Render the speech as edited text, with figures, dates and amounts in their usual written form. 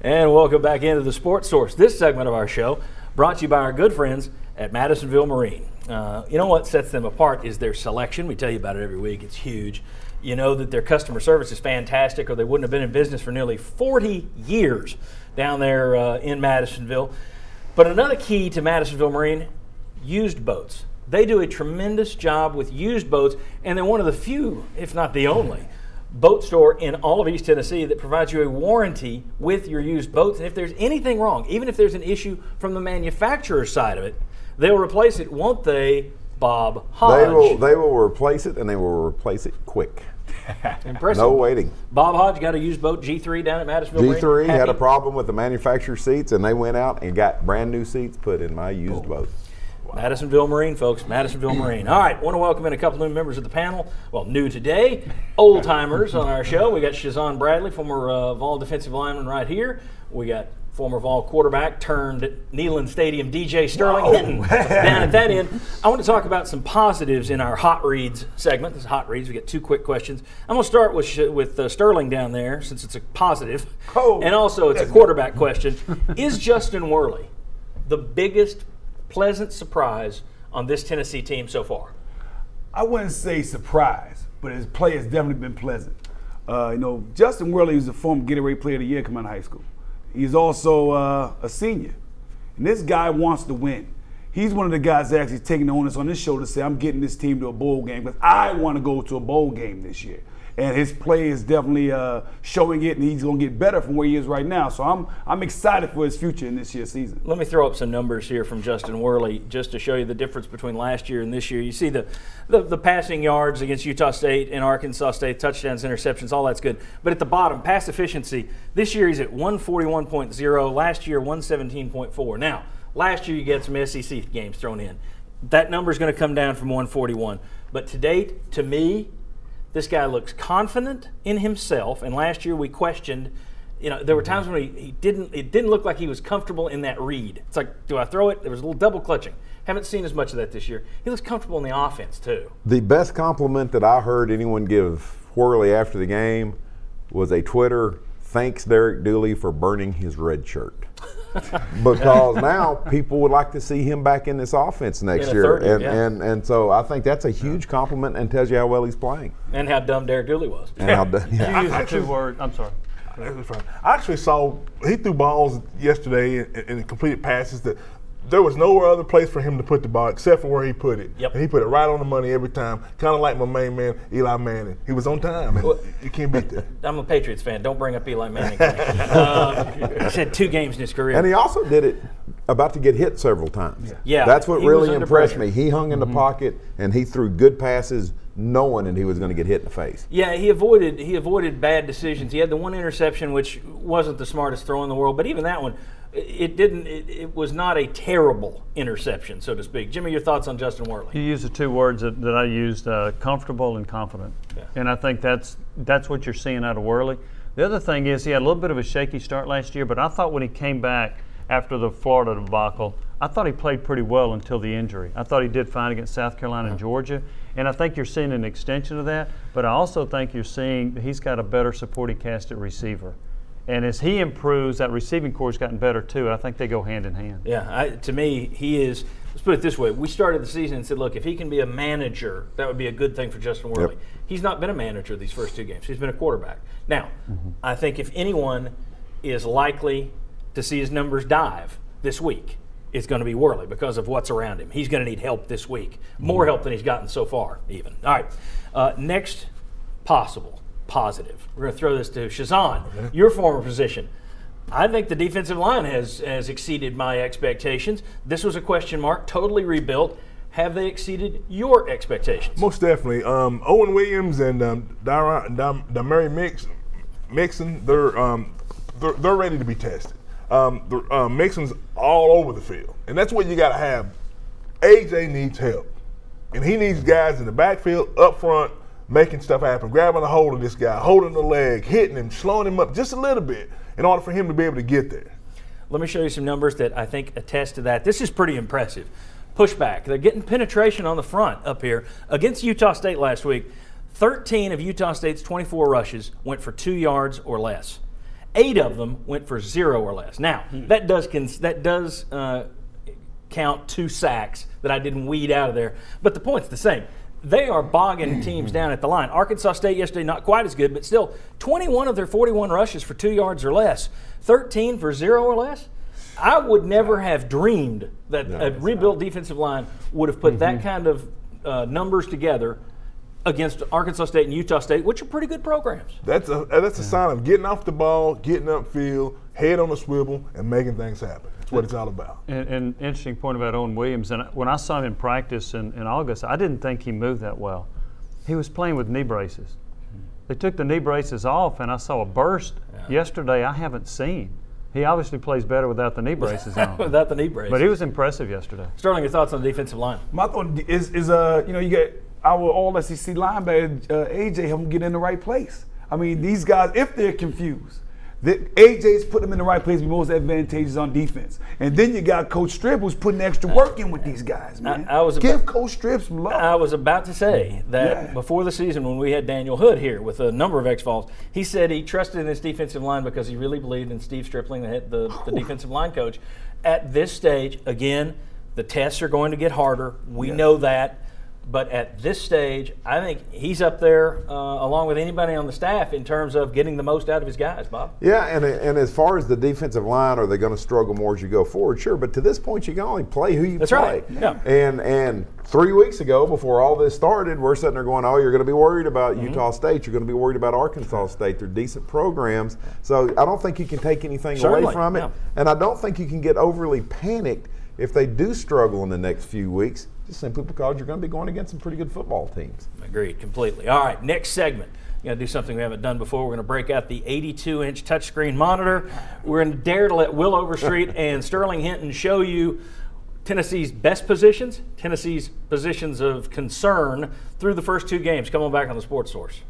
And welcome back into the Sports Source. This segment of our show brought to you by our good friends at Madisonville Marine. You know what sets them apart is their selection. We tell you about it every week. It's huge. You know that their customer service is fantastic, or they wouldn't have been in business for nearly 40 years down there in Madisonville. But another key to Madisonville Marine, used boats. They do a tremendous job with used boats, and they're one of the few, if not the only, boat store in all of East Tennessee that provides you a warranty with your used boats. And if there's anything wrong, even if there's an issue from the manufacturer's side of it, they'll replace it, won't they, Bob Hodge? They will replace it, and they will replace it quick. Impressive. No waiting. Bob Hodge got a used boat, G3, down at Madisonville Marine. G3 had a problem with the manufacturer seats, and they went out and got brand new seats put in my used boat. Wow. Madisonville Marine, folks. Madisonville Marine. All right, want to welcome in a couple new members of the panel. Well, new today, old-timers on our show. We got Shazon Bradley, former Vol defensive lineman right here. We got former Vol quarterback turned Neyland Stadium DJ Sterling Hinton down at that end. I want to talk about some positives in our Hot Reads segment. This is Hot Reads. We get two quick questions. I'm going to start with Sterling down there, since it's a positive. And also it's a quarterback question. Is Justin Worley the biggest pleasant surprise on this Tennessee team so far? I wouldn't say surprise, but his play has definitely been pleasant. Justin Worley is a former Gatorade Player of the Year coming out of high school. He's also a senior, and this guy wants to win. He's one of the guys that actually taking the onus on his shoulder to say, I'm getting this team to a bowl game because I want to go to a bowl game this year. And his play is definitely showing it, and he's going to get better from where he is right now. So I'm excited for his future in this year's season. Let me throw up some numbers here from Justin Worley just to show you the difference between last year and this year. You see the passing yards against Utah State and Arkansas State, touchdowns, interceptions, all that's good. But at the bottom, pass efficiency, this year he's at 141.0, last year 117.4. Now, last year you get some SEC games thrown in. That number is going to come down from 141. But to date, to me, this guy looks confident in himself, and last year we questioned, there were times when it didn't look like he was comfortable in that read. It's like, do I throw it? There was a little double clutching. Haven't seen as much of that this year. He looks comfortable in the offense too. The best compliment that I heard anyone give Worley after the game was a Twitter, thanks Derek Dooley for burning his red shirt. Because now people would like to see him back in this offense next year. And so I think that's a huge compliment and tells you how well he's playing. And how dumb Derek Dooley was. And how dumb. I'm sorry. I actually saw he threw balls yesterday and completed passes that there was nowhere other place for him to put the ball except for where he put it. Yep. And he put it right on the money every time, kind of like my main man, Eli Manning. He was on time, and you can't beat that. I'm a Patriots fan. Don't bring up Eli Manning. He's had 2 games in his career. And he also did it about to get hit several times. Yeah, that's what really impressed pressure. me. He hung in the pocket, and he threw good passes knowing that he was going to get hit in the face. Yeah, he avoided bad decisions. He had the one interception, which wasn't the smartest throw in the world, but even that one, it was not a terrible interception, so to speak. Jimmy, your thoughts on Justin Worley? You used the 2 words that I used, comfortable and confident. Yeah. And I think that's what you're seeing out of Worley. The other thing is he had a little bit of a shaky start last year, but I thought when he came back after the Florida debacle, I thought he played pretty well until the injury. I thought he did fine against South Carolina and Georgia, and I think you're seeing an extension of that, but I also think you're seeing he's got a better supporting cast at receiver. And as he improves, that receiving core has gotten better too. I think they go hand in hand. Yeah, to me, he is. Let's put it this way. We started the season and said, look, if he can be a manager, that would be a good thing for Justin Worley. Yep. He's not been a manager these first 2 games. He's been a quarterback. Now, I think if anyone is likely to see his numbers dive this week, it's going to be Worley because of what's around him. He's going to need help this week, more help than he's gotten so far even. All right, next positive. We're going to throw this to Shazon, your former position. I think the defensive line has exceeded my expectations. This was a question mark, totally rebuilt. Have they exceeded your expectations? Most definitely. Owen Williams and Damari Mixon, they're ready to be tested. Mixon's all over the field, and that's what you got to have. AJ needs help, and he needs guys in the backfield, up front, making stuff happen, grabbing a hold of this guy, holding the leg, hitting him, slowing him up just a little bit in order for him to be able to get there. Let me show you some numbers that I think attest to that. This is pretty impressive. Pushback. They're getting penetration on the front up here. Against Utah State last week, 13 of Utah State's 24 rushes went for 2 yards or less. 8 of them went for 0 or less. Now, that does count 2 sacks that I didn't weed out of there, but the point's the same. They are bogging teams down at the line. Arkansas State yesterday, not quite as good, but still 21 of their 41 rushes for 2 yards or less, 13 for 0 or less. I would never have dreamed that a rebuilt defensive line would have put that kind of numbers together against Arkansas State and Utah State, which are pretty good programs. That's a sign of getting off the ball, getting upfield, head on a swivel, and making things happen. That's what it's all about. And interesting point about Owen Williams. And when I saw him in practice in August, I didn't think he moved that well. He was playing with knee braces. They took the knee braces off, and I saw a burst yesterday I haven't seen. He obviously plays better without the knee braces on. Without the knee braces. But he was impressive yesterday. Sterling, your thoughts on the defensive line? My thought is you know, you get our all-SEC linebacker, AJ, help them get in the right place. I mean, these guys, if they're confused, AJ's put them in the right place, be most advantageous on defense. And then you got Coach Strip, who's putting extra work in with these guys, man. Give Coach Strip some love. I was about to say that before the season, when we had Daniel Hood here with a number of X-Falls, he said he trusted in his defensive line because he really believed in Steve Stripling, the defensive line coach. At this stage, again, the tests are going to get harder. We know that. But at this stage, I think he's up there along with anybody on the staff in terms of getting the most out of his guys, Bob. Yeah, and as far as the defensive line, are they going to struggle more as you go forward? Sure, but to this point, you can only play who you play. That's right. Yeah. And 3 weeks ago, before all this started, we're sitting there going, oh, you're going to be worried about Utah State. You're going to be worried about Arkansas State. They're decent programs. So I don't think you can take anything away from it. Yeah. And I don't think you can get overly panicked if they do struggle in the next few weeks, just simply because you're going to be going against some pretty good football teams. Agreed, completely. All right, next segment. We're going to do something we haven't done before. We're going to break out the 82-inch touchscreen monitor. We're going to dare to let Will Overstreet and Sterling Hinton show you Tennessee's best positions, Tennessee's positions of concern through the first 2 games. Come on back on the Sports Source.